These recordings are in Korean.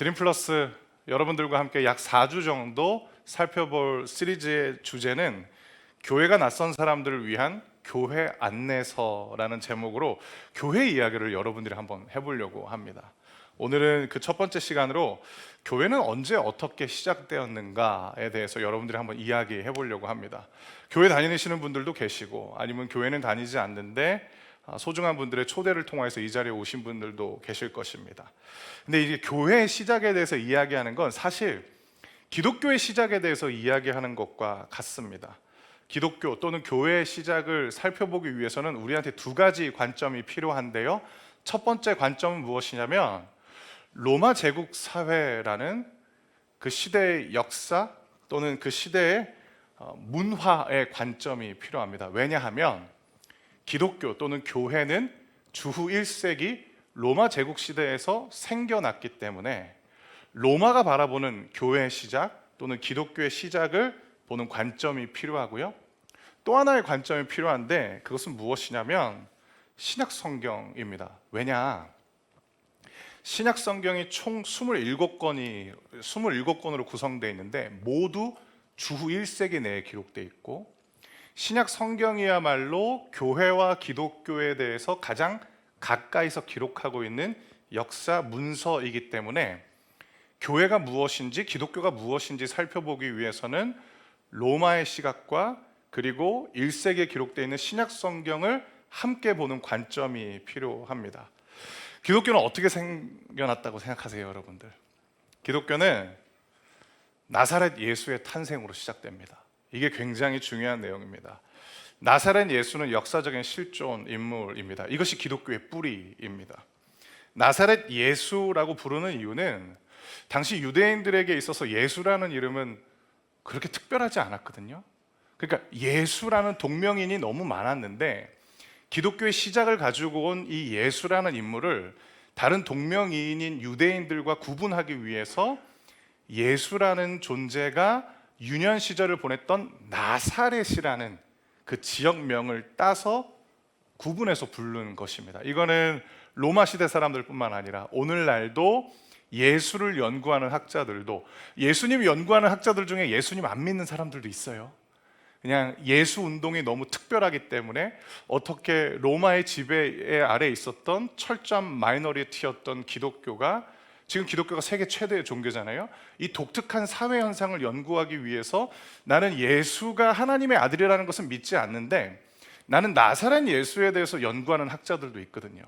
드림 플러스 여러분들과 함께 약 4주 정도 살펴볼 시리즈의 주제는 교회가 낯선 사람들을 위한 교회 안내서라는 제목으로 교회 이야기를 여러분들이 한번 해보려고 합니다. 오늘은 그 첫 번째 시간으로 교회는 언제 어떻게 시작되었는가에 대해서 여러분들이 한번 이야기해 보려고 합니다. 교회 다니시는 분들도 계시고 아니면 교회는 다니지 않는데 소중한 분들의 초대를 통해서 이 자리에 오신 분들도 계실 것입니다. 근데 이제 교회의 시작에 대해서 이야기하는 건 사실 기독교의 시작에 대해서 이야기하는 것과 같습니다. 기독교 또는 교회의 시작을 살펴보기 위해서는 우리한테 두 가지 관점이 필요한데요. 첫 번째 관점은 무엇이냐면 로마 제국 사회라는 그 시대의 역사 또는 그 시대의 문화의 관점이 필요합니다. 왜냐하면 기독교 또는 교회는 주후 1세기 로마 제국 시대에서 생겨났기 때문에 로마가 바라보는 교회의 시작 또는 기독교의 시작을 보는 관점이 필요하고요. 또 하나의 관점이 필요한데 그것은 무엇이냐면 신약 성경입니다. 왜냐? 신약 성경이 총 27권으로 구성되어 있는데 모두 주후 1세기 내에 기록되어 있고 신약 성경이야말로 교회와 기독교에 대해서 가장 가까이서 기록하고 있는 역사 문서이기 때문에 교회가 무엇인지 기독교가 무엇인지 살펴보기 위해서는 로마의 시각과 그리고 1세기에 기록되어 있는 신약 성경을 함께 보는 관점이 필요합니다. 기독교는 어떻게 생겨났다고 생각하세요, 여러분들? 기독교는 나사렛 예수의 탄생으로 시작됩니다. 이게 굉장히 중요한 내용입니다. 나사렛 예수는 역사적인 실존 인물입니다. 이것이 기독교의 뿌리입니다. 나사렛 예수라고 부르는 이유는 당시 유대인들에게 있어서 예수라는 이름은 그렇게 특별하지 않았거든요. 그러니까 예수라는 동명인이 너무 많았는데 기독교의 시작을 가지고 온 이 예수라는 인물을 다른 동명이인인 유대인들과 구분하기 위해서 예수라는 존재가 유년 시절을 보냈던 나사렛이라는 그 지역명을 따서 구분해서 부르는 것입니다. 이거는 로마 시대 사람들뿐만 아니라 오늘날도 예수를 연구하는 학자들도 예수님 연구하는 학자들 중에 예수님 안 믿는 사람들도 있어요. 그냥 예수 운동이 너무 특별하기 때문에 어떻게 로마의 지배 아래에 있었던 철저한 마이너리티였던 기독교가 지금 기독교가 세계 최대의 종교잖아요. 이 독특한 사회 현상을 연구하기 위해서 나는 예수가 하나님의 아들이라는 것은 믿지 않는데 나는 나사렛 예수에 대해서 연구하는 학자들도 있거든요.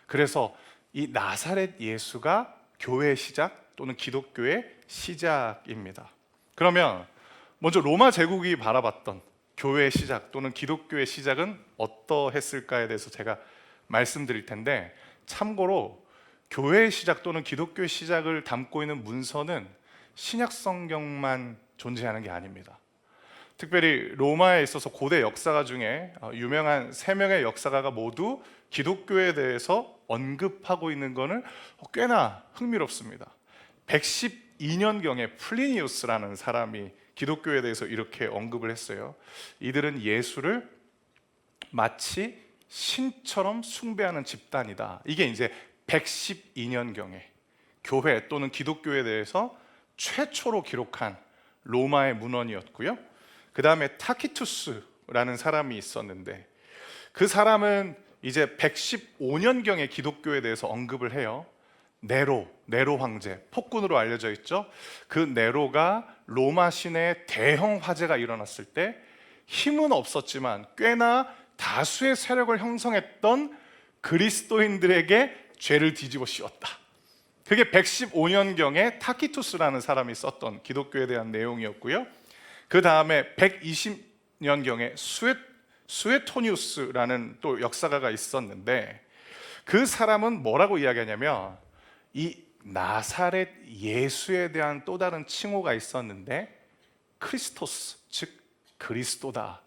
그래서 이 나사렛 예수가 교회의 시작 또는 기독교의 시작입니다. 그러면 먼저 로마 제국이 바라봤던 교회의 시작 또는 기독교의 시작은 어떠했을까에 대해서 제가 말씀드릴 텐데 참고로 교회의 시작 또는 기독교의 시작을 담고 있는 문서는 신약 성경만 존재하는 게 아닙니다. 특별히 로마에 있어서 고대 역사가 중에 유명한 3명의 역사가가 모두 기독교에 대해서 언급하고 있는 것은 꽤나 흥미롭습니다. 112년경에 플리니우스라는 사람이 기독교에 대해서 이렇게 언급을 했어요. 이들은 예수를 마치 신처럼 숭배하는 집단이다. 이게 이제 112년경에 교회 또는 기독교에 대해서 최초로 기록한 로마의 문헌이었고요. 그 다음에 타키투스라는 사람이 있었는데 그 사람은 이제 115년경에 기독교에 대해서 언급을 해요. 네로 황제, 폭군으로 알려져 있죠. 그 네로가 로마 시내에 대형 화재가 일어났을 때 힘은 없었지만 꽤나 다수의 세력을 형성했던 그리스도인들에게 죄를 뒤집어 씌웠다. 그게 115년경에 타키투스라는 사람이 썼던 기독교에 대한 내용이었고요. 그 다음에 120년경에 수에토니우스라는 또 역사가가 있었는데 그 사람은 뭐라고 이야기하냐면 이 나사렛 예수에 대한 또 다른 칭호가 있었는데 크리스토스, 즉 그리스도다.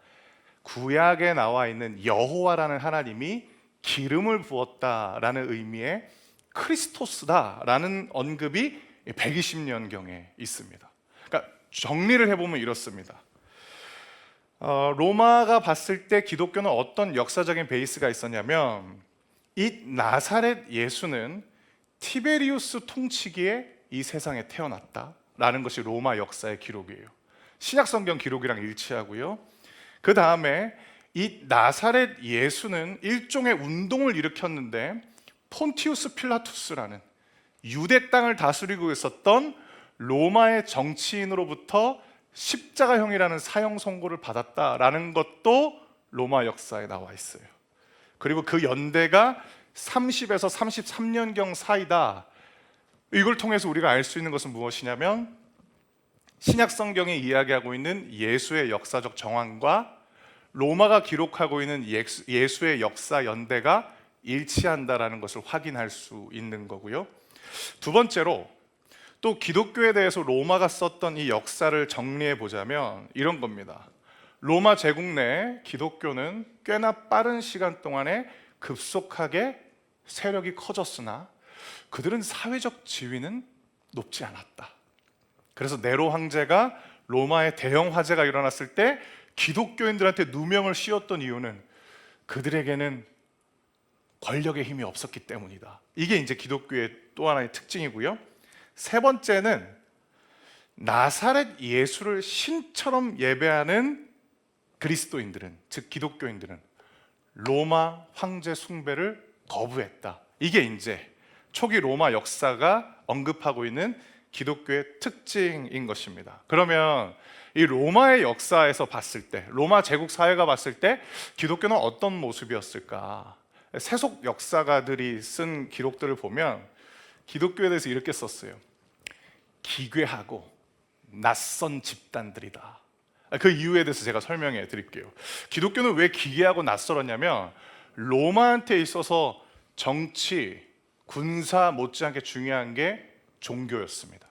구약에 나와 있는 여호와라는 하나님이 기름을 부었다라는 의미의 크리스토스다라는 언급이 120년경에 있습니다. 그러니까 정리를 해보면 이렇습니다. 로마가 봤을 때 기독교는 어떤 역사적인 베이스가 있었냐면 이 나사렛 예수는 티베리우스 통치기에 이 세상에 태어났다라는 것이 로마 역사의 기록이에요. 신약 성경 기록이랑 일치하고요. 그 다음에 이 나사렛 예수는 일종의 운동을 일으켰는데 폰티우스 필라투스라는 유대 땅을 다스리고 있었던 로마의 정치인으로부터 십자가형이라는 사형 선고를 받았다라는 것도 로마 역사에 나와 있어요. 그리고 그 연대가 30에서 33년경 사이다. 이걸 통해서 우리가 알 수 있는 것은 무엇이냐면 신약 성경이 이야기하고 있는 예수의 역사적 정황과 로마가 기록하고 있는 예수의 역사 연대가 일치한다라는 것을 확인할 수 있는 거고요. 두 번째로 또 기독교에 대해서 로마가 썼던 이 역사를 정리해 보자면 이런 겁니다. 로마 제국 내 기독교는 꽤나 빠른 시간 동안에 급속하게 세력이 커졌으나 그들은 사회적 지위는 높지 않았다. 그래서 네로 황제가 로마에 대형 화재가 일어났을 때 기독교인들한테 누명을 씌웠던 이유는 그들에게는 권력의 힘이 없었기 때문이다. 이게 이제 기독교의 또 하나의 특징이고요. 세 번째는 나사렛 예수를 신처럼 예배하는 그리스도인들은, 즉 기독교인들은 로마 황제 숭배를 거부했다. 이게 이제 초기 로마 역사가 언급하고 있는 기독교의 특징인 것입니다. 그러면 이 로마의 역사에서 봤을 때, 로마 제국 사회가 봤을 때 기독교는 어떤 모습이었을까? 세속 역사가들이 쓴 기록들을 보면 기독교에 대해서 이렇게 썼어요. 기괴하고 낯선 집단들이다. 그 이유에 대해서 제가 설명해 드릴게요. 기독교는 왜 기괴하고 낯설었냐면 로마한테 있어서 정치, 군사 못지않게 중요한 게 종교였습니다.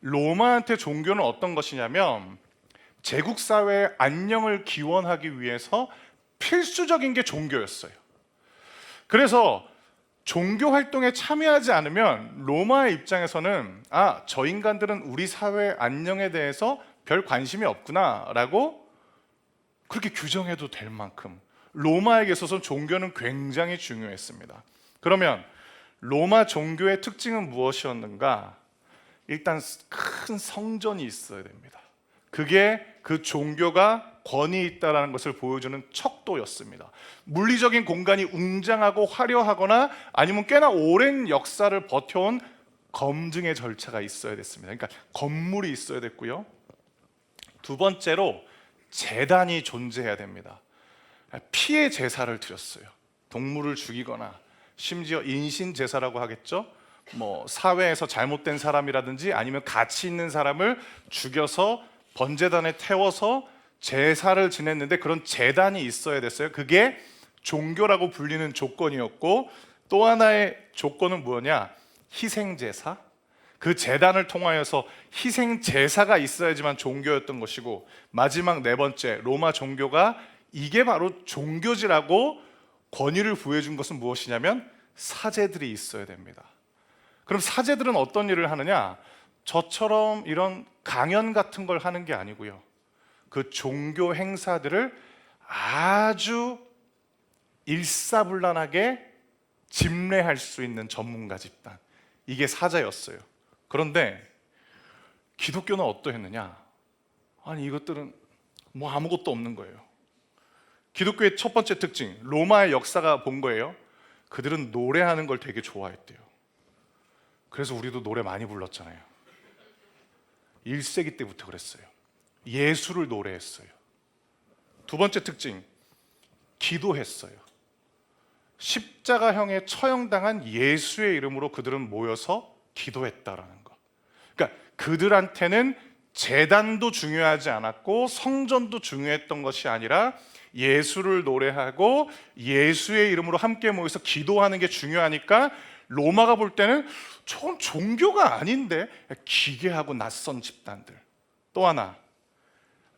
로마한테 종교는 어떤 것이냐면 제국 사회의 안녕을 기원하기 위해서 필수적인 게 종교였어요. 그래서 종교 활동에 참여하지 않으면 로마의 입장에서는 저 인간들은 우리 사회의 안녕에 대해서 별 관심이 없구나라고 그렇게 규정해도 될 만큼 로마에게 있어서 종교는 굉장히 중요했습니다. 그러면 로마 종교의 특징은 무엇이었는가? 일단 큰 성전이 있어야 됩니다. 그게 그 종교가 권위 있다는 것을 보여주는 척도였습니다. 물리적인 공간이 웅장하고 화려하거나 아니면 꽤나 오랜 역사를 버텨온 검증의 절차가 있어야 됐습니다. 그러니까 건물이 있어야 됐고요. 두 번째로 제단이 존재해야 됩니다. 피의 제사를 드렸어요. 동물을 죽이거나 심지어 인신 제사라고 하겠죠. 사회에서 잘못된 사람이라든지 아니면 가치 있는 사람을 죽여서 번제단에 태워서 제사를 지냈는데 그런 제단이 있어야 됐어요. 그게 종교라고 불리는 조건이었고 또 하나의 조건은 뭐냐? 희생제사. 그 제단을 통하여서 희생제사가 있어야지만 종교였던 것이고 마지막 네 번째 로마 종교가 이게 바로 종교지라고 권위를 부여준 것은 무엇이냐면 사제들이 있어야 됩니다. 그럼 사제들은 어떤 일을 하느냐? 저처럼 이런 강연 같은 걸 하는 게 아니고요. 그 종교 행사들을 아주 일사불란하게 집례할 수 있는 전문가 집단. 이게 사제였어요. 그런데 기독교는 어떠했느냐? 아니 이것들은 아무것도 없는 거예요. 기독교의 첫 번째 특징, 로마의 역사가 본 거예요. 그들은 노래하는 걸 되게 좋아했대요. 그래서 우리도 노래 많이 불렀잖아요. 1세기 때부터 그랬어요. 예수를 노래했어요. 두 번째 특징, 기도했어요. 십자가형에 처형당한 예수의 이름으로 그들은 모여서 기도했다라는 것. 그러니까 그들한테는 제단도 중요하지 않았고 성전도 중요했던 것이 아니라 예수를 노래하고 예수의 이름으로 함께 모여서 기도하는 게 중요하니까 로마가 볼 때는 저건 종교가 아닌데 기괴하고 낯선 집단들. 또 하나,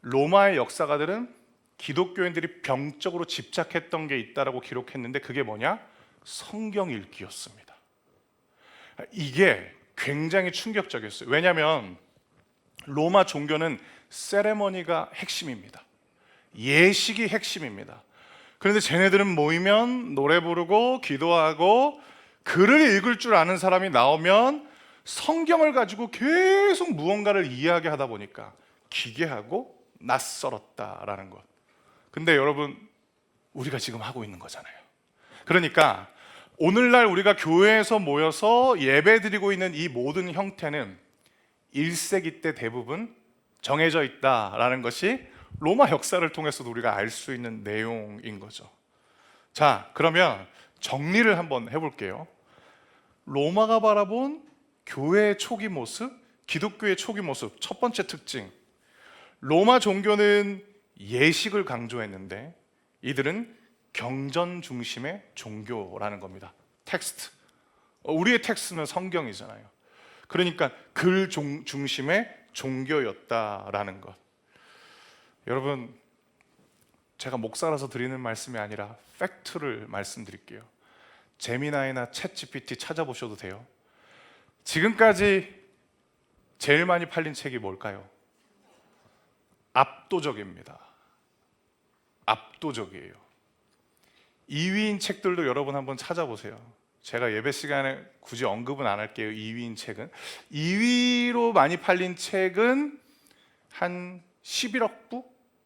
로마의 역사가들은 기독교인들이 병적으로 집착했던 게 있다라고 기록했는데 그게 뭐냐? 성경 읽기였습니다. 이게 굉장히 충격적이었어요. 왜냐하면 로마 종교는 세레머니가 핵심입니다. 예식이 핵심입니다. 그런데 쟤네들은 모이면 노래 부르고 기도하고 글을 읽을 줄 아는 사람이 나오면 성경을 가지고 계속 무언가를 이야기하다 보니까 기괴하고 낯설었다라는 것. 근데 여러분, 우리가 지금 하고 있는 거잖아요. 그러니까 오늘날 우리가 교회에서 모여서 예배드리고 있는 이 모든 형태는 1세기 때 대부분 정해져 있다라는 것이 로마 역사를 통해서도 우리가 알 수 있는 내용인 거죠. 자, 그러면 정리를 한번 해볼게요. 로마가 바라본 교회의 초기 모습, 기독교의 초기 모습, 첫 번째 특징. 로마 종교는 예식을 강조했는데 이들은 경전 중심의 종교라는 겁니다. 텍스트. 우리의 텍스트는 성경이잖아요. 그러니까 글 중심의 종교였다라는 것. 여러분, 제가 목사라서 드리는 말씀이 아니라 팩트를 말씀드릴게요. 제미나이나 챗GPT 찾아보셔도 돼요. 지금까지 제일 많이 팔린 책이 뭘까요? 압도적입니다. 압도적이에요. 2위인 책들도 여러분 한번 찾아보세요. 제가 예배 시간에 굳이 언급은 안 할게요. 2위인 책은 2위로 많이 팔린 책은 한 11억 부?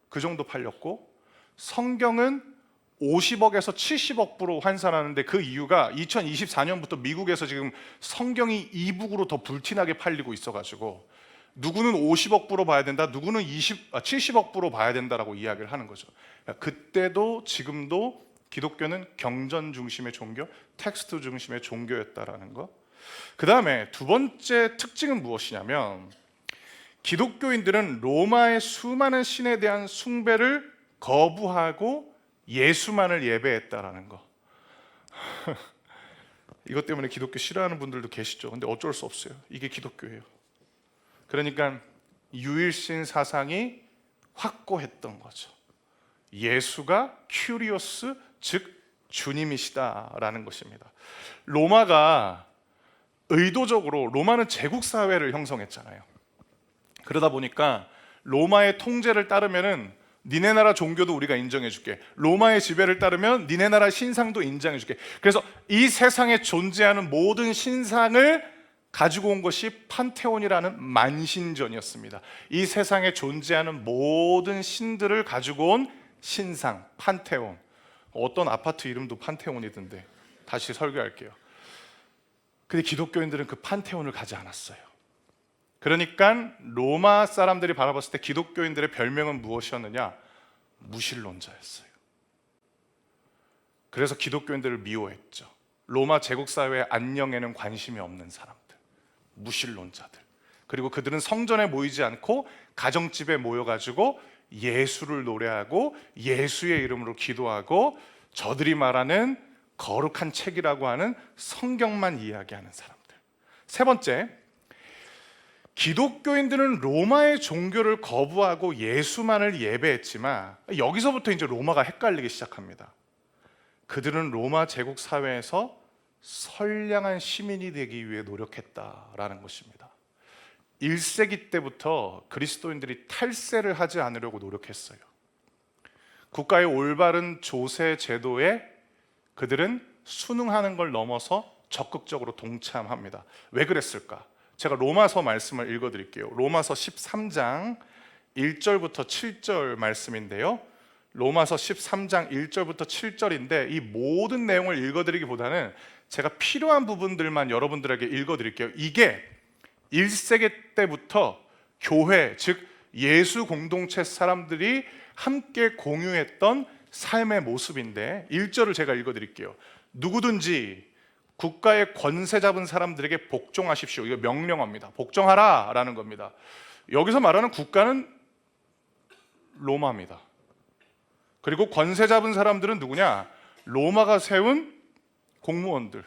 그 정도 팔렸고, 성경은 50억에서 70억 부로 환산하는데 그 이유가 2024년부터 미국에서 지금 성경이 이북으로 더 불티나게 팔리고 있어가지고 누구는 50억 부로 봐야 된다, 누구는 70억 부로 봐야 된다라고 이야기를 하는 거죠. 그때도 지금도 기독교는 경전 중심의 종교, 텍스트 중심의 종교였다라는 거. 그 다음에 두 번째 특징은 무엇이냐면, 기독교인들은 로마의 수많은 신에 대한 숭배를 거부하고 예수만을 예배했다라는 거. 이것 때문에 기독교 싫어하는 분들도 계시죠. 근데 어쩔 수 없어요. 이게 기독교예요. 그러니까 유일신 사상이 확고했던 거죠. 예수가 큐리오스, 즉 주님이시다라는 것입니다. 로마가 의도적으로, 로마는 제국 사회를 형성했잖아요. 그러다 보니까 로마의 통제를 따르면은 니네 나라 종교도 우리가 인정해 줄게, 로마의 지배를 따르면 니네 나라 신상도 인정해 줄게. 그래서 이 세상에 존재하는 모든 신상을 가지고 온 것이 판테온이라는 만신전이었습니다. 이 세상에 존재하는 모든 신들을 가지고 온 신상, 판테온. 어떤 아파트 이름도 판테온이던데 다시 설교할게요. 근데 기독교인들은 그 판테온을 가지 않았어요. 그러니까 로마 사람들이 바라봤을 때 기독교인들의 별명은 무엇이었느냐? 무신론자였어요. 그래서 기독교인들을 미워했죠. 로마 제국사회의 안녕에는 관심이 없는 사람들, 무신론자들. 그리고 그들은 성전에 모이지 않고 가정집에 모여가지고 예수를 노래하고 예수의 이름으로 기도하고 저들이 말하는 거룩한 책이라고 하는 성경만 이야기하는 사람들. 세 번째, 기독교인들은 로마의 종교를 거부하고 예수만을 예배했지만 여기서부터 이제 로마가 헷갈리기 시작합니다. 그들은 로마 제국 사회에서 선량한 시민이 되기 위해 노력했다라는 것입니다. 1세기 때부터 그리스도인들이 탈세를 하지 않으려고 노력했어요. 국가의 올바른 조세 제도에 그들은 순응하는 걸 넘어서 적극적으로 동참합니다. 왜 그랬을까? 제가 로마서 말씀을 읽어드릴게요. 로마서 13장 1절부터 7절 말씀인데요, 로마서 13장 1절부터 7절인데 이 모든 내용을 읽어드리기보다는 제가 필요한 부분들만 여러분들에게 읽어드릴게요. 이게 1세기 때부터 교회, 즉 예수 공동체 사람들이 함께 공유했던 삶의 모습인데, 1절을 제가 읽어드릴게요. 누구든지 국가의 권세 잡은 사람들에게 복종하십시오. 이거 명령어입니다. 복종하라 라는 겁니다. 여기서 말하는 국가는 로마입니다. 그리고 권세 잡은 사람들은 누구냐? 로마가 세운 공무원들,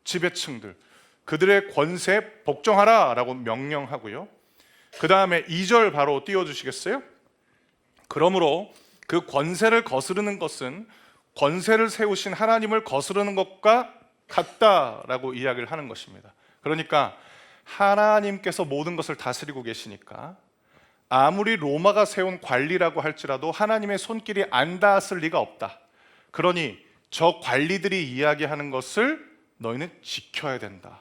지배층들, 그들의 권세에 복종하라 라고 명령하고요. 그 다음에 2절 바로 띄워주시겠어요? 그러므로 그 권세를 거스르는 것은 권세를 세우신 하나님을 거스르는 것과 같다라고 이야기를 하는 것입니다. 그러니까 하나님께서 모든 것을 다스리고 계시니까 아무리 로마가 세운 관리라고 할지라도 하나님의 손길이 안 닿았을 리가 없다. 그러니 저 관리들이 이야기하는 것을 너희는 지켜야 된다.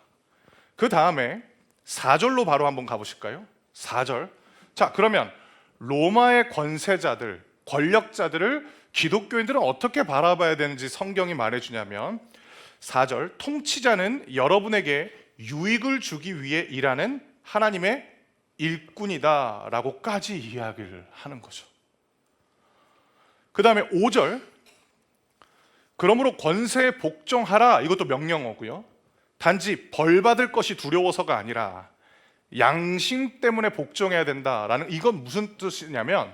그 다음에 4절로 바로 한번 가보실까요? 4절. 자, 그러면 로마의 권세자들, 권력자들을 기독교인들은 어떻게 바라봐야 되는지 성경이 말해주냐면 4절, 통치자는 여러분에게 유익을 주기 위해 일하는 하나님의 일꾼이다 라고까지 이야기를 하는 거죠. 그 다음에 5절, 그러므로 권세에 복종하라, 이것도 명령어고요. 단지 벌 받을 것이 두려워서가 아니라 양심 때문에 복종해야 된다라는, 이건 무슨 뜻이냐면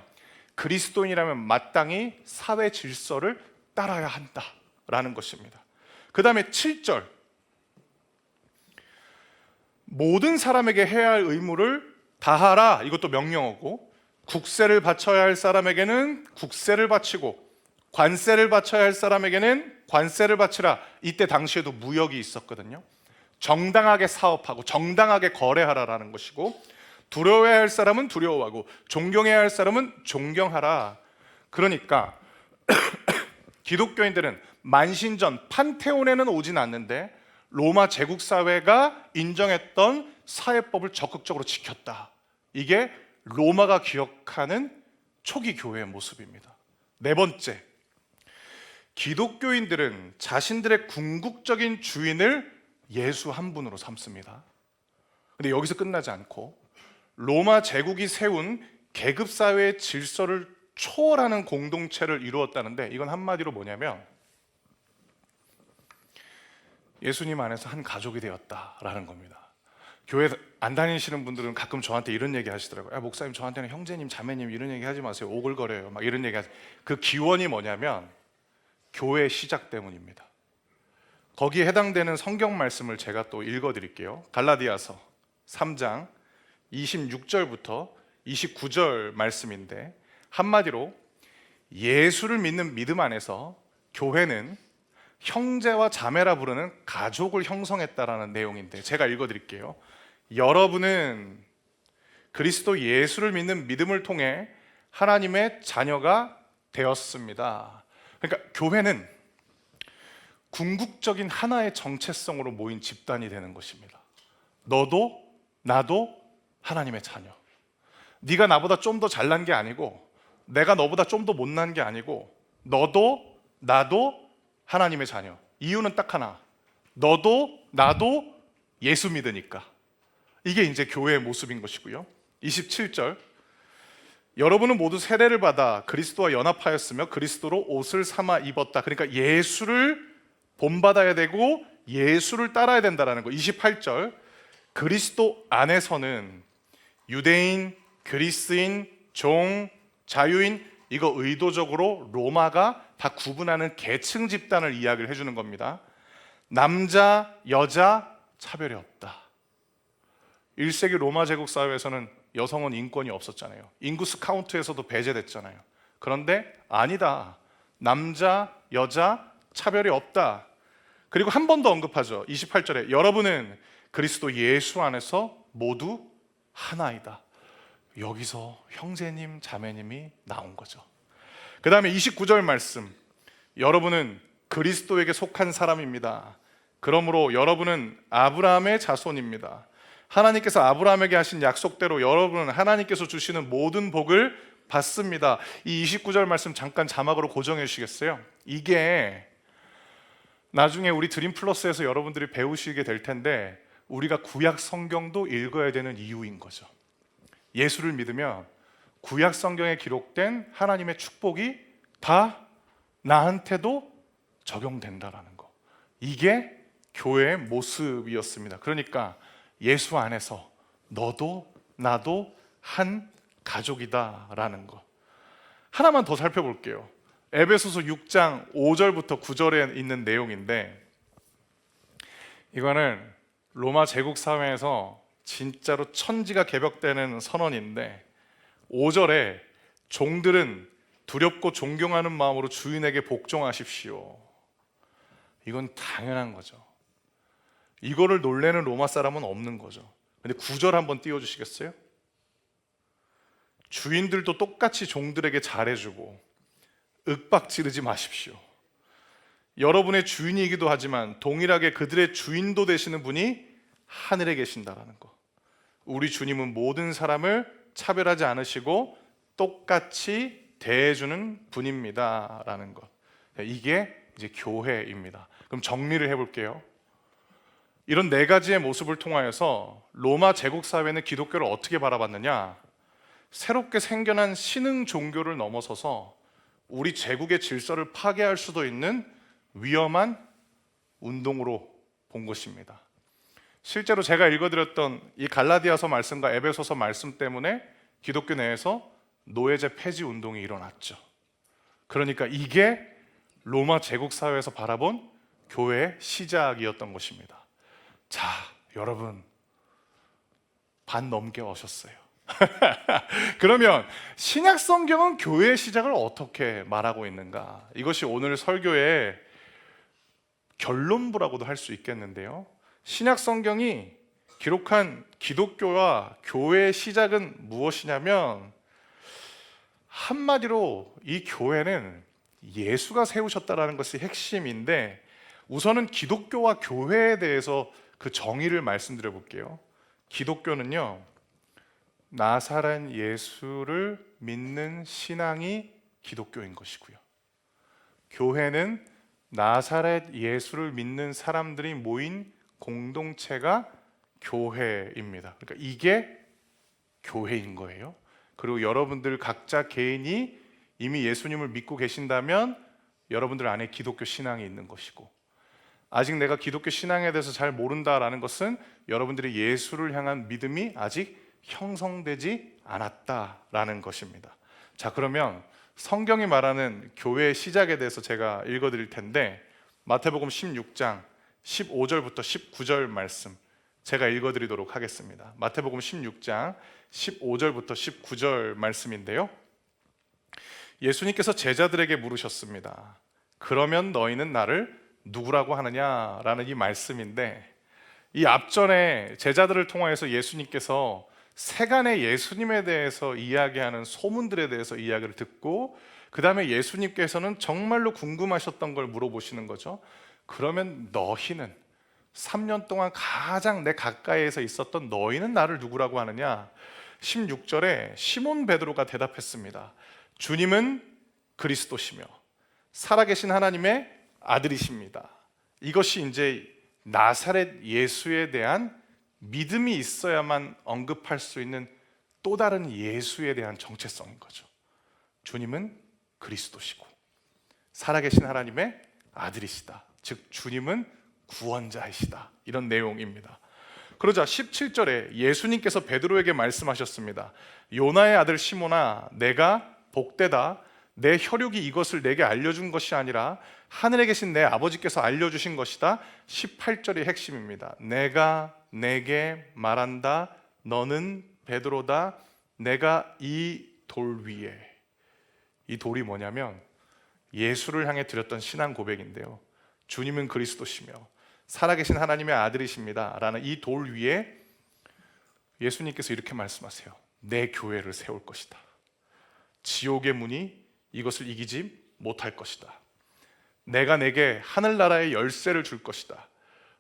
그리스도인이라면 마땅히 사회 질서를 따라야 한다라는 것입니다. 그 다음에 7절, 모든 사람에게 해야 할 의무를 다하라, 이것도 명령어고, 국세를 바쳐야 할 사람에게는 국세를 바치고 관세를 바쳐야 할 사람에게는 관세를 바치라. 이때 당시에도 무역이 있었거든요. 정당하게 사업하고 정당하게 거래하라라는 것이고, 두려워해야 할 사람은 두려워하고 존경해야 할 사람은 존경하라. 그러니까 기독교인들은 만신전 판테온에는 오진 않는데 로마 제국 사회가 인정했던 사회법을 적극적으로 지켰다. 이게 로마가 기억하는 초기 교회의 모습입니다. 네 번째, 기독교인들은 자신들의 궁극적인 주인을 예수 한 분으로 삼습니다. 근데 여기서 끝나지 않고 로마 제국이 세운 계급사회의 질서를 초월하는 공동체를 이루었다는데, 이건 한마디로 뭐냐면 예수님 안에서 한 가족이 되었다라는 겁니다. 교회 안 다니시는 분들은 가끔 저한테 이런 얘기 하시더라고요. 야, 목사님, 저한테는 형제님, 자매님 이런 얘기 하지 마세요. 오글거려요. 막 이런 얘기 하세요. 그 기원이 뭐냐면 교회의 시작 때문입니다. 거기에 해당되는 성경 말씀을 제가 또 읽어드릴게요. 갈라디아서 3장 26절부터 29절 말씀인데, 한마디로 예수를 믿는 믿음 안에서 교회는 형제와 자매라 부르는 가족을 형성했다라는 내용인데, 제가 읽어드릴게요. 여러분은 그리스도 예수를 믿는 믿음을 통해 하나님의 자녀가 되었습니다. 그러니까 교회는 궁극적인 하나의 정체성으로 모인 집단이 되는 것입니다. 너도 나도 하나님의 자녀. 네가 나보다 좀 더 잘난 게 아니고, 내가 너보다 좀 더 못난 게 아니고, 너도 나도 하나님의 자녀. 이유는 딱 하나, 너도 나도 예수 믿으니까. 이게 이제 교회의 모습인 것이고요. 27절, 여러분은 모두 세례를 받아 그리스도와 연합하였으며 그리스도로 옷을 삼아 입었다. 그러니까 예수를 본받아야 되고 예수를 따라야 된다는 거. 28절, 그리스도 안에서는 유대인, 그리스인, 종, 자유인, 이거 의도적으로 로마가 다 구분하는 계층 집단을 이야기를 해주는 겁니다. 남자, 여자 차별이 없다. 1세기 로마 제국 사회에서는 여성은 인권이 없었잖아요. 인구 스카우트에서도 배제됐잖아요. 그런데 아니다. 남자, 여자 차별이 없다. 그리고 한 번 더 언급하죠. 28절에 여러분은 그리스도 예수 안에서 모두 하나이다. 여기서 형제님, 자매님이 나온 거죠. 그 다음에 29절 말씀, 여러분은 그리스도에게 속한 사람입니다. 그러므로 여러분은 아브라함의 자손입니다. 하나님께서 아브라함에게 하신 약속대로 여러분은 하나님께서 주시는 모든 복을 받습니다. 이 29절 말씀 잠깐 자막으로 고정해 주시겠어요? 이게 나중에 우리 드림 플러스에서 여러분들이 배우시게 될 텐데, 우리가 구약 성경도 읽어야 되는 이유인 거죠. 예수를 믿으면 구약 성경에 기록된 하나님의 축복이 다 나한테도 적용된다라는 거. 이게 교회의 모습이었습니다. 그러니까 예수 안에서 너도 나도 한 가족이다라는 거. 하나만 더 살펴볼게요. 에베소서 6장 5절부터 9절에 있는 내용인데, 이거는 로마 제국 사회에서 진짜로 천지가 개벽되는 선언인데, 5절에 종들은 두렵고 존경하는 마음으로 주인에게 복종하십시오. 이건 당연한 거죠. 이거를 놀래는 로마 사람은 없는 거죠. 근데 9절 한번 띄워주시겠어요? 주인들도 똑같이 종들에게 잘해주고 윽박지르지 마십시오. 여러분의 주인이기도 하지만 동일하게 그들의 주인도 되시는 분이 하늘에 계신다라는 거. 우리 주님은 모든 사람을 차별하지 않으시고 똑같이 대해주는 분입니다라는 것. 이게 이제 교회입니다. 그럼 정리를 해볼게요. 이런 네 가지의 모습을 통하여서 로마 제국 사회는 기독교를 어떻게 바라봤느냐? 새롭게 생겨난 신흥 종교를 넘어서서 우리 제국의 질서를 파괴할 수도 있는 위험한 운동으로 본 것입니다. 실제로 제가 읽어드렸던 이 갈라디아서 말씀과 에베소서 말씀 때문에 기독교 내에서 노예제 폐지 운동이 일어났죠. 그러니까 이게 로마 제국 사회에서 바라본 교회의 시작이었던 것입니다. 자, 여러분 반 넘게 오셨어요. 그러면 신약 성경은 교회의 시작을 어떻게 말하고 있는가? 이것이 오늘 설교의 결론부라고도 할 수 있겠는데요. 신약 성경이 기록한 기독교와 교회의 시작은 무엇이냐면 한마디로 이 교회는 예수가 세우셨다라는 것이 핵심인데 우선은 기독교와 교회에 대해서 그 정의를 말씀드려 볼게요. 기독교는요, 나사렛 예수를 믿는 신앙이 기독교인 것이고요. 교회는 나사렛 예수를 믿는 사람들이 모인 공동체가 교회입니다. 그러니까 이게 교회인 거예요. 그리고 여러분들 각자 개인이 이미 예수님을 믿고 계신다면 여러분들 안에 기독교 신앙이 있는 것이고, 아직 내가 기독교 신앙에 대해서 잘 모른다라는 것은 여러분들이 예수를 향한 믿음이 아직 형성되지 않았다라는 것입니다. 자, 그러면 성경이 말하는 교회의 시작에 대해서 제가 읽어드릴 텐데 마태복음 16장 15절부터 19절 말씀 제가 읽어드리도록 하겠습니다. 마태복음 16장 15절부터 19절 말씀인데요, 예수님께서 제자들에게 물으셨습니다. 그러면 너희는 나를 누구라고 하느냐라는 이 말씀인데, 이 앞전에 제자들을 통하여서 예수님께서 세간의 예수님에 대해서 이야기하는 소문들에 대해서 이야기를 듣고 그 다음에 예수님께서는 정말로 궁금하셨던 걸 물어보시는 거죠. 그러면 너희는 3년 동안 가장 내 가까이에서 있었던 너희는 나를 누구라고 하느냐? 16절에 시몬 베드로가 대답했습니다. 주님은 그리스도시며 살아계신 하나님의 아들이십니다. 이것이 이제 나사렛 예수에 대한 믿음이 있어야만 언급할 수 있는 또 다른 예수에 대한 정체성인 거죠. 주님은 그리스도시고 살아계신 하나님의 아들이시다. 즉 주님은 구원자이시다. 이런 내용입니다. 그러자 17절에 예수님께서 베드로에게 말씀하셨습니다. 요나의 아들 시몬아, 내가 복되다. 내 혈육이 이것을 내게 알려준 것이 아니라 하늘에 계신 내 아버지께서 알려주신 것이다. 18절이 핵심입니다. 내가 내게 말한다. 너는 베드로다. 내가 이 돌 위에, 이 돌이 뭐냐면 예수를 향해 드렸던 신앙 고백인데요, 주님은 그리스도시며 살아계신 하나님의 아들이십니다 라는 이 돌 위에 예수님께서 이렇게 말씀하세요. 내 교회를 세울 것이다. 지옥의 문이 이것을 이기지 못할 것이다. 내가 내게 하늘나라의 열쇠를 줄 것이다.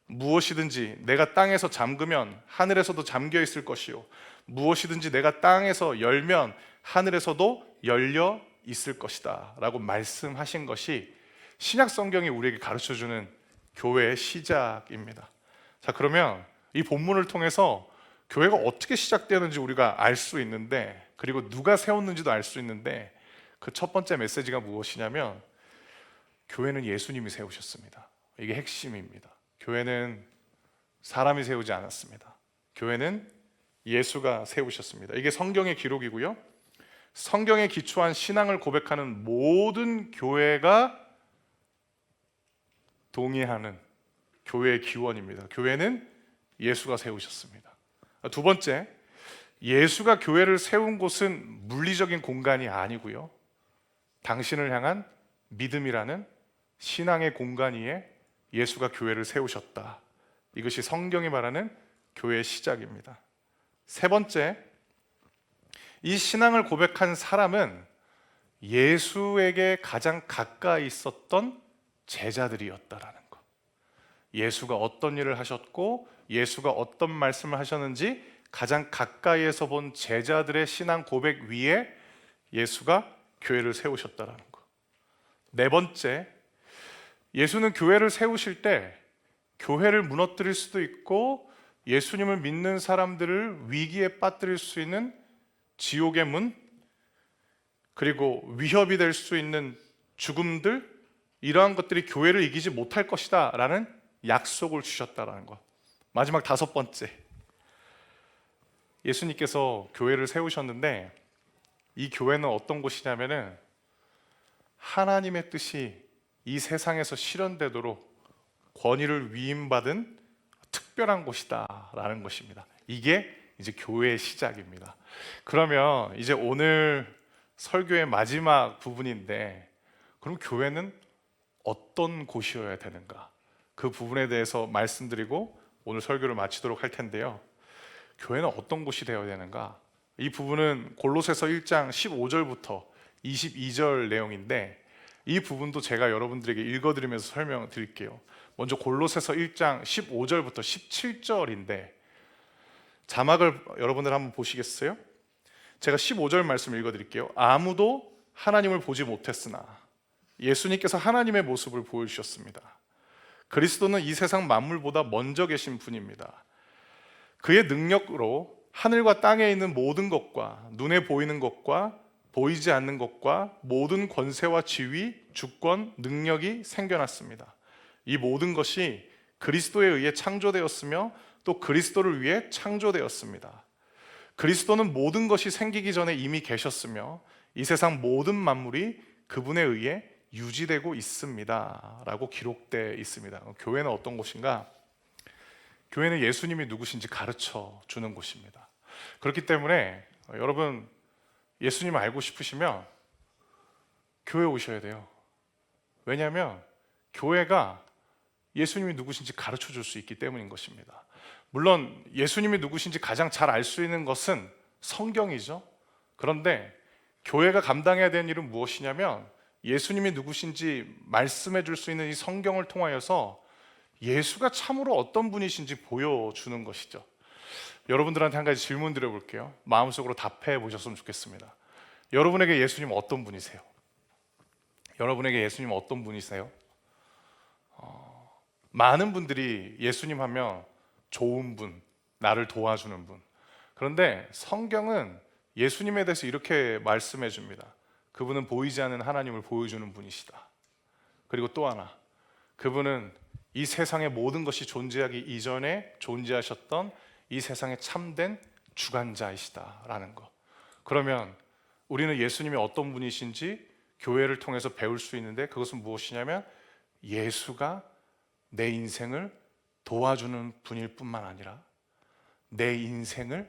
무엇이든지 내가 땅에서 잠그면 하늘에서도 잠겨 있을 것이요, 무엇이든지 내가 땅에서 열면 하늘에서도 열려 있을 것이다 라고 말씀하신 것이 신약 성경이 우리에게 가르쳐주는 교회의 시작입니다. 자, 그러면 이 본문을 통해서 교회가 어떻게 시작되었는지 우리가 알 수 있는데, 그리고 누가 세웠는지도 알 수 있는데, 그 첫 번째 메시지가 무엇이냐면 교회는 예수님이 세우셨습니다. 이게 핵심입니다. 교회는 사람이 세우지 않았습니다. 교회는 예수가 세우셨습니다. 이게 성경의 기록이고요, 성경에 기초한 신앙을 고백하는 모든 교회가 동의하는 교회의 기원입니다. 교회는 예수가 세우셨습니다. 두 번째, 예수가 교회를 세운 곳은 물리적인 공간이 아니고요, 당신을 향한 믿음이라는 신앙의 공간 위에 예수가 교회를 세우셨다. 이것이 성경이 말하는 교회의 시작입니다. 세 번째, 이 신앙을 고백한 사람은 예수에게 가장 가까이 있었던 제자들이었다라는 것. 예수가 어떤 일을 하셨고 예수가 어떤 말씀을 하셨는지 가장 가까이에서 본 제자들의 신앙 고백 위에 예수가 교회를 세우셨다라는 거. 네 번째, 예수는 교회를 세우실 때 교회를 무너뜨릴 수도 있고 예수님을 믿는 사람들을 위기에 빠뜨릴 수 있는 지옥의 문, 그리고 위협이 될 수 있는 죽음들, 이러한 것들이 교회를 이기지 못할 것이다 라는 약속을 주셨다라는 것. 마지막 다섯 번째, 예수님께서 교회를 세우셨는데 이 교회는 어떤 곳이냐면은 하나님의 뜻이 이 세상에서 실현되도록 권위를 위임받은 특별한 곳이다 라는 것입니다. 이게 이제 교회의 시작입니다. 그러면 이제 오늘 설교의 마지막 부분인데, 그럼 교회는 어떤 곳이어야 되는가? 그 부분에 대해서 말씀드리고 오늘 설교를 마치도록 할 텐데요. 교회는 어떤 곳이 되어야 되는가? 이 부분은 골로새서 1장 15절부터 22절 내용인데, 이 부분도 제가 여러분들에게 읽어드리면서 설명드릴게요. 먼저 골로새서 1장 15절부터 17절인데 자막을 여러분들 한번 보시겠어요? 제가 15절 말씀 읽어드릴게요. 아무도 하나님을 보지 못했으나 예수님께서 하나님의 모습을 보여주셨습니다. 그리스도는 이 세상 만물보다 먼저 계신 분입니다. 그의 능력으로 하늘과 땅에 있는 모든 것과 눈에 보이는 것과 보이지 않는 것과 모든 권세와 지위, 주권, 능력이 생겨났습니다. 이 모든 것이 그리스도에 의해 창조되었으며 또 그리스도를 위해 창조되었습니다. 그리스도는 모든 것이 생기기 전에 이미 계셨으며 이 세상 모든 만물이 그분에 의해 유지되고 있습니다 라고 기록되어 있습니다. 교회는 어떤 곳인가? 교회는 예수님이 누구신지 가르쳐 주는 곳입니다. 그렇기 때문에 여러분, 예수님 알고 싶으시면 교회 오셔야 돼요. 왜냐하면 교회가 예수님이 누구신지 가르쳐 줄 수 있기 때문인 것입니다. 물론 예수님이 누구신지 가장 잘 알 수 있는 것은 성경이죠. 그런데 교회가 감당해야 되는 일은 무엇이냐면 예수님이 누구신지 말씀해 줄 수 있는 이 성경을 통하여서 예수가 참으로 어떤 분이신지 보여주는 것이죠. 여러분들한테 한 가지 질문 드려볼게요. 마음속으로 답해 보셨으면 좋겠습니다. 여러분에게 예수님 어떤 분이세요? 여러분에게 예수님 어떤 분이세요? 많은 분들이 예수님 하면 좋은 분, 나를 도와주는 분. 그런데 성경은 예수님에 대해서 이렇게 말씀해 줍니다. 그분은 보이지 않는 하나님을 보여주는 분이시다. 그리고 또 하나, 그분은 이 세상의 모든 것이 존재하기 이전에 존재하셨던 이 세상의 참된 주관자이시다라는 거. 그러면 우리는 예수님이 어떤 분이신지 교회를 통해서 배울 수 있는데, 그것은 무엇이냐면 예수가 내 인생을 도와주는 분일 뿐만 아니라 내 인생을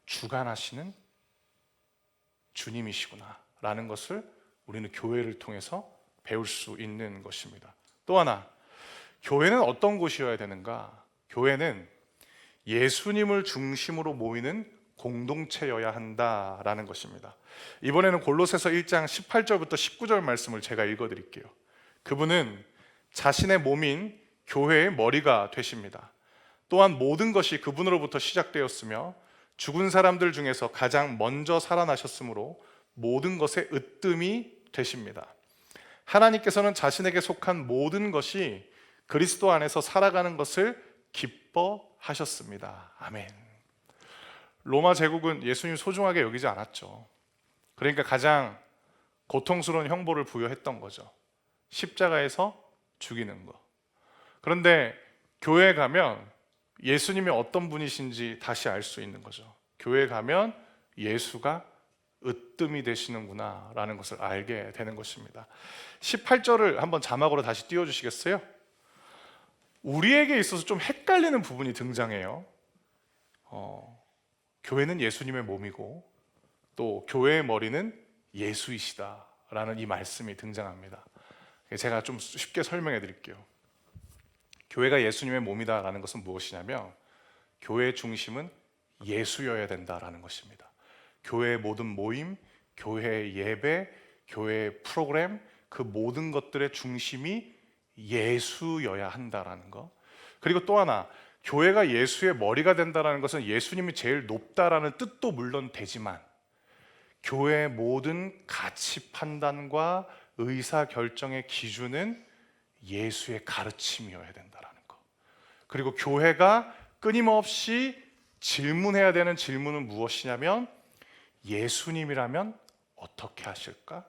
주관하시는 주님이시구나 라는 것을 우리는 교회를 통해서 배울 수 있는 것입니다. 또 하나, 교회는 어떤 곳이어야 되는가? 교회는 예수님을 중심으로 모이는 공동체여야 한다라는 것입니다. 이번에는 골로새서 1장 18절부터 19절 말씀을 제가 읽어드릴게요. 그분은 자신의 몸인 교회의 머리가 되십니다. 또한 모든 것이 그분으로부터 시작되었으며 죽은 사람들 중에서 가장 먼저 살아나셨으므로 모든 것의 으뜸이 되십니다. 하나님께서는 자신에게 속한 모든 것이 그리스도 안에서 살아가는 것을 기뻐하셨습니다. 아멘. 로마 제국은 예수님 소중하게 여기지 않았죠. 그러니까 가장 고통스러운 형벌을 부여했던 거죠. 십자가에서 죽이는 거. 그런데 교회에 가면 예수님이 어떤 분이신지 다시 알 수 있는 거죠. 교회에 가면 예수가 으뜸이 되시는구나 라는 것을 알게 되는 것입니다. 18절을 한번 자막으로 다시 띄워주시겠어요? 우리에게 있어서 좀 헷갈리는 부분이 등장해요. 교회는 예수님의 몸이고 또 교회의 머리는 예수이시다 라는 이 말씀이 등장합니다. 제가 좀 쉽게 설명해 드릴게요. 교회가 예수님의 몸이다라는 것은 무엇이냐면 교회의 중심은 예수여야 된다라는 것입니다. 교회의 모든 모임, 교회의 예배, 교회의 프로그램, 그 모든 것들의 중심이 예수여야 한다라는 것. 그리고 또 하나, 교회가 예수의 머리가 된다는 것은 예수님이 제일 높다라는 뜻도 물론 되지만 교회의 모든 가치 판단과 의사 결정의 기준은 예수의 가르침이어야 된다라는 거. 그리고 교회가 끊임없이 질문해야 되는 질문은 무엇이냐면 예수님이라면 어떻게 하실까?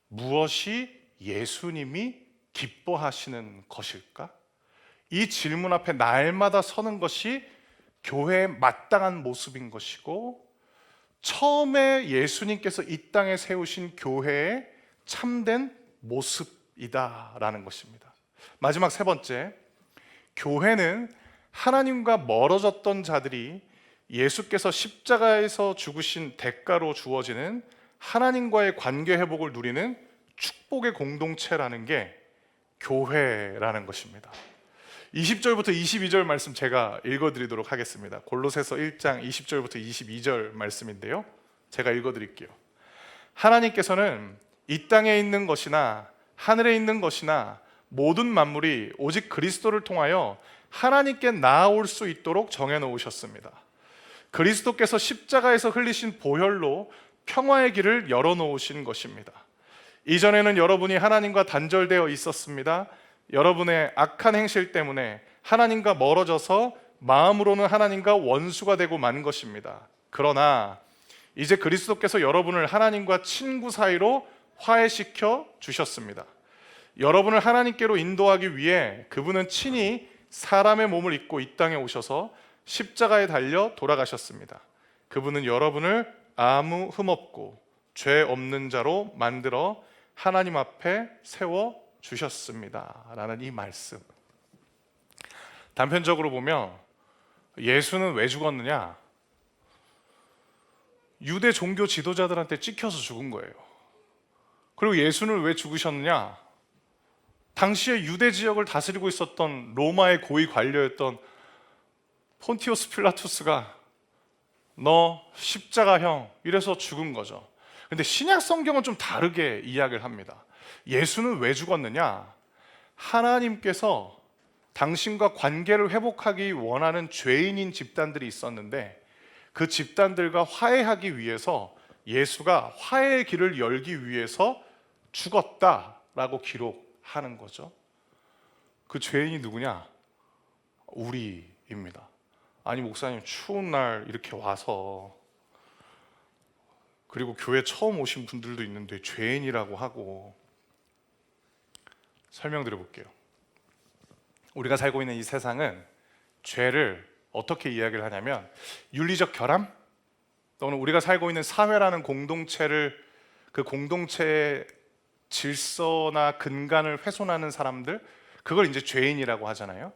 무엇이 예수님이 기뻐하시는 것일까? 이 질문 앞에 날마다 서는 것이 교회의 마땅한 모습인 것이고 처음에 예수님께서 이 땅에 세우신 교회의 참된 모습이다라는 것입니다. 마지막 세 번째, 교회는 하나님과 멀어졌던 자들이 예수께서 십자가에서 죽으신 대가로 주어지는 하나님과의 관계 회복을 누리는 축복의 공동체라는 게 교회라는 것입니다. 20절부터 22절 말씀 제가 읽어드리도록 하겠습니다. 골로새서 1장 20절부터 22절 말씀인데요, 제가 읽어드릴게요. 하나님께서는 이 땅에 있는 것이나 하늘에 있는 것이나 모든 만물이 오직 그리스도를 통하여 하나님께 나아올 수 있도록 정해놓으셨습니다. 그리스도께서 십자가에서 흘리신 보혈로 평화의 길을 열어놓으신 것입니다. 이전에는 여러분이 하나님과 단절되어 있었습니다. 여러분의 악한 행실 때문에 하나님과 멀어져서 마음으로는 하나님과 원수가 되고 만 것입니다. 그러나 이제 그리스도께서 여러분을 하나님과 친구 사이로 화해시켜 주셨습니다. 여러분을 하나님께로 인도하기 위해 그분은 친히 사람의 몸을 입고 이 땅에 오셔서 십자가에 달려 돌아가셨습니다. 그분은 여러분을 아무 흠없고 죄 없는 자로 만들어 하나님 앞에 세워 주셨습니다 라는 이 말씀, 단편적으로 보면 예수는 왜 죽었느냐? 유대 종교 지도자들한테 찍혀서 죽은 거예요. 그리고 예수는 왜 죽으셨느냐? 당시에 유대 지역을 다스리고 있었던 로마의 고위 관료였던 폰티오스 필라투스가 너 십자가형 이래서 죽은 거죠. 근데 신약 성경은 좀 다르게 이야기를 합니다. 예수는 왜 죽었느냐? 하나님께서 당신과 관계를 회복하기 원하는 죄인인 집단들이 있었는데 그 집단들과 화해하기 위해서 예수가 화해의 길을 열기 위해서 죽었다라고 기록하는 거죠. 그 죄인이 누구냐? 우리입니다. 아니 목사님 추운 날 이렇게 와서, 그리고 교회 처음 오신 분들도 있는데 죄인이라고 하고. 설명드려 볼게요. 우리가 살고 있는 이 세상은 죄를 어떻게 이야기를 하냐면 윤리적 결함 또는 우리가 살고 있는 사회라는 공동체를, 그 공동체의 질서나 근간을 훼손하는 사람들, 그걸 이제 죄인이라고 하잖아요.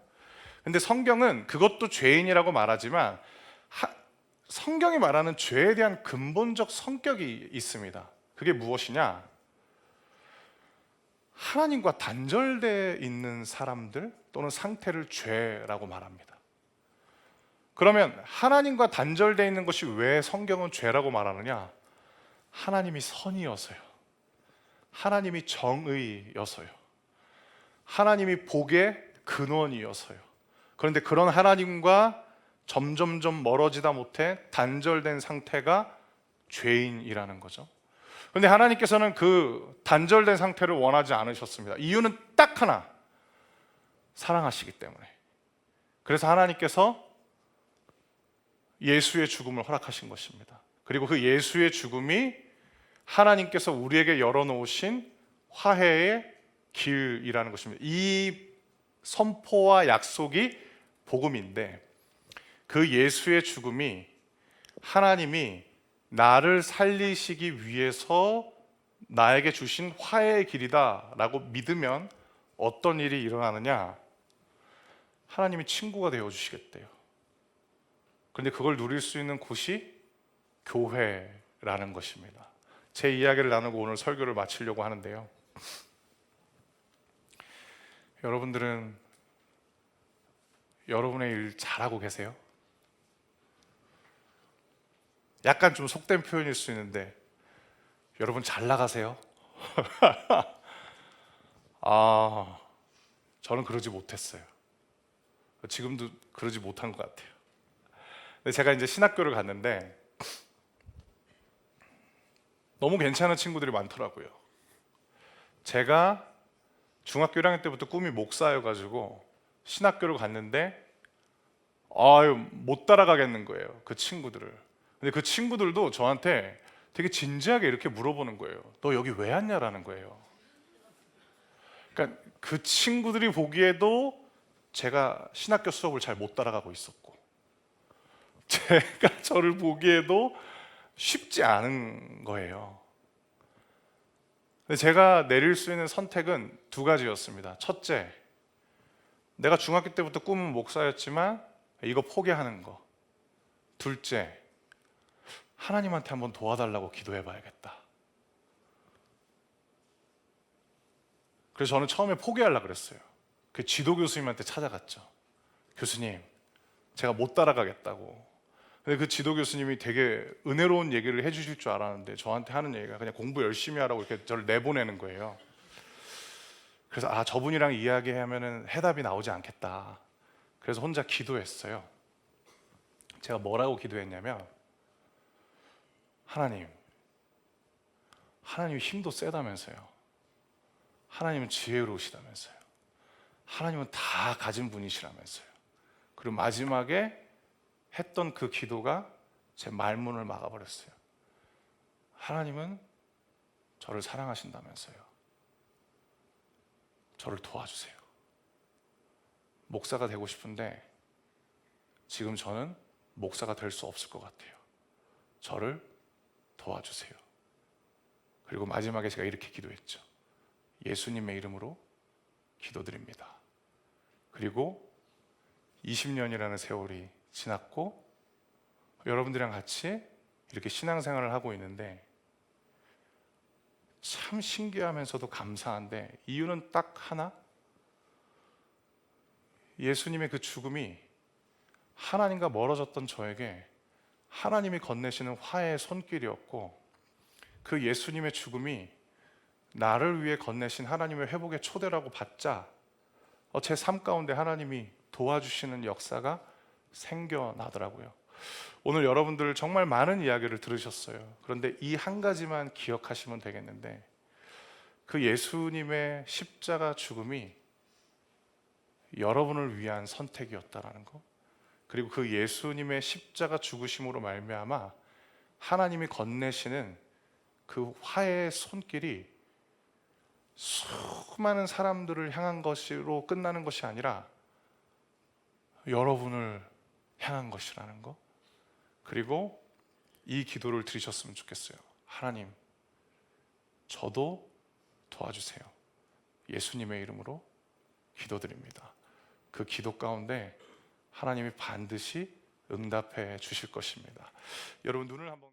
근데 성경은 그것도 죄인이라고 말하지만 성경이 말하는 죄에 대한 근본적 성격이 있습니다. 그게 무엇이냐? 하나님과 단절되어 있는 사람들 또는 상태를 죄라고 말합니다. 그러면 하나님과 단절되어 있는 것이 왜 성경은 죄라고 말하느냐? 하나님이 선이어서요. 하나님이 정의여서요. 하나님이 복의 근원이어서요. 그런데 그런 하나님과 점점점 멀어지다 못해 단절된 상태가 죄인이라는 거죠. 그런데 하나님께서는 그 단절된 상태를 원하지 않으셨습니다. 이유는 딱 하나, 사랑하시기 때문에. 그래서 하나님께서 예수의 죽음을 허락하신 것입니다. 그리고 그 예수의 죽음이 하나님께서 우리에게 열어놓으신 화해의 길이라는 것입니다. 이 선포와 약속이 복음인데, 그 예수의 죽음이 하나님이 나를 살리시기 위해서 나에게 주신 화해의 길이다라고 믿으면 어떤 일이 일어나느냐? 하나님이 친구가 되어주시겠대요. 그런데 그걸 누릴 수 있는 곳이 교회라는 것입니다. 제 이야기를 나누고 오늘 설교를 마치려고 하는데요, 여러분들은 여러분의 일 잘하고 계세요? 약간 좀 속된 표현일 수 있는데 여러분 잘 나가세요? 저는 그러지 못했어요. 지금도 그러지 못한 것 같아요. 근데 제가 이제 신학교를 갔는데 너무 괜찮은 친구들이 많더라고요. 제가 중학교 1학년 때부터 꿈이 목사여가지고 신학교를 갔는데 못 따라가겠는 거예요, 그 친구들을. 근데 그 친구들도 저한테 되게 진지하게 이렇게 물어보는 거예요. 너 여기 왜 왔냐라는 거예요. 그러니까 그 친구들이 보기에도 제가 신학교 수업을 잘 못 따라가고 있었고, 제가 저를 보기에도 쉽지 않은 거예요. 근데 제가 내릴 수 있는 선택은 두 가지였습니다. 첫째, 내가 중학교 때부터 꿈은 목사였지만 이거 포기하는 거. 둘째, 하나님한테 한번 도와달라고 기도해 봐야겠다. 그래서 저는 처음에 포기하려고 그랬어요. 그 지도 교수님한테 찾아갔죠. 교수님, 제가 못 따라가겠다고. 근데 그 지도 교수님이 되게 은혜로운 얘기를 해주실 줄 알았는데 저한테 하는 얘기가 그냥 공부 열심히 하라고 이렇게 저를 내보내는 거예요. 그래서 저분이랑 이야기하면은 해답이 나오지 않겠다. 그래서 혼자 기도했어요. 제가 뭐라고 기도했냐면, 하나님 힘도 세다면서요. 하나님은 지혜로우시다면서요. 하나님은 다 가진 분이시라면서요. 그리고 마지막에 했던 그 기도가 제 말문을 막아버렸어요. 하나님은 저를 사랑하신다면서요. 저를 도와주세요. 목사가 되고 싶은데 지금 저는 목사가 될 수 없을 것 같아요. 저를 도와주세요. 그리고 마지막에 제가 이렇게 기도했죠. 예수님의 이름으로 기도드립니다. 그리고 20년이라는 세월이 지났고 여러분들이랑 같이 이렇게 신앙생활을 하고 있는데 참 신기하면서도 감사한데 이유는 딱 하나, 예수님의 그 죽음이 하나님과 멀어졌던 저에게 하나님이 건네시는 화해의 손길이었고, 그 예수님의 죽음이 나를 위해 건네신 하나님의 회복의 초대라고 받자 제 삶 가운데 하나님이 도와주시는 역사가 생겨나더라고요. 오늘 여러분들 정말 많은 이야기를 들으셨어요. 그런데 이 한 가지만 기억하시면 되겠는데, 그 예수님의 십자가 죽음이 여러분을 위한 선택이었다라는 거, 그리고 그 예수님의 십자가 죽으심으로 말미암아 하나님이 건네시는 그 화해의 손길이 수많은 사람들을 향한 것으로 끝나는 것이 아니라 여러분을 향한 것이라는 거, 그리고 이 기도를 드리셨으면 좋겠어요. 하나님, 저도 도와주세요. 예수님의 이름으로 기도드립니다. 그 기도 가운데 하나님이 반드시 응답해 주실 것입니다. 여러분 눈을 한번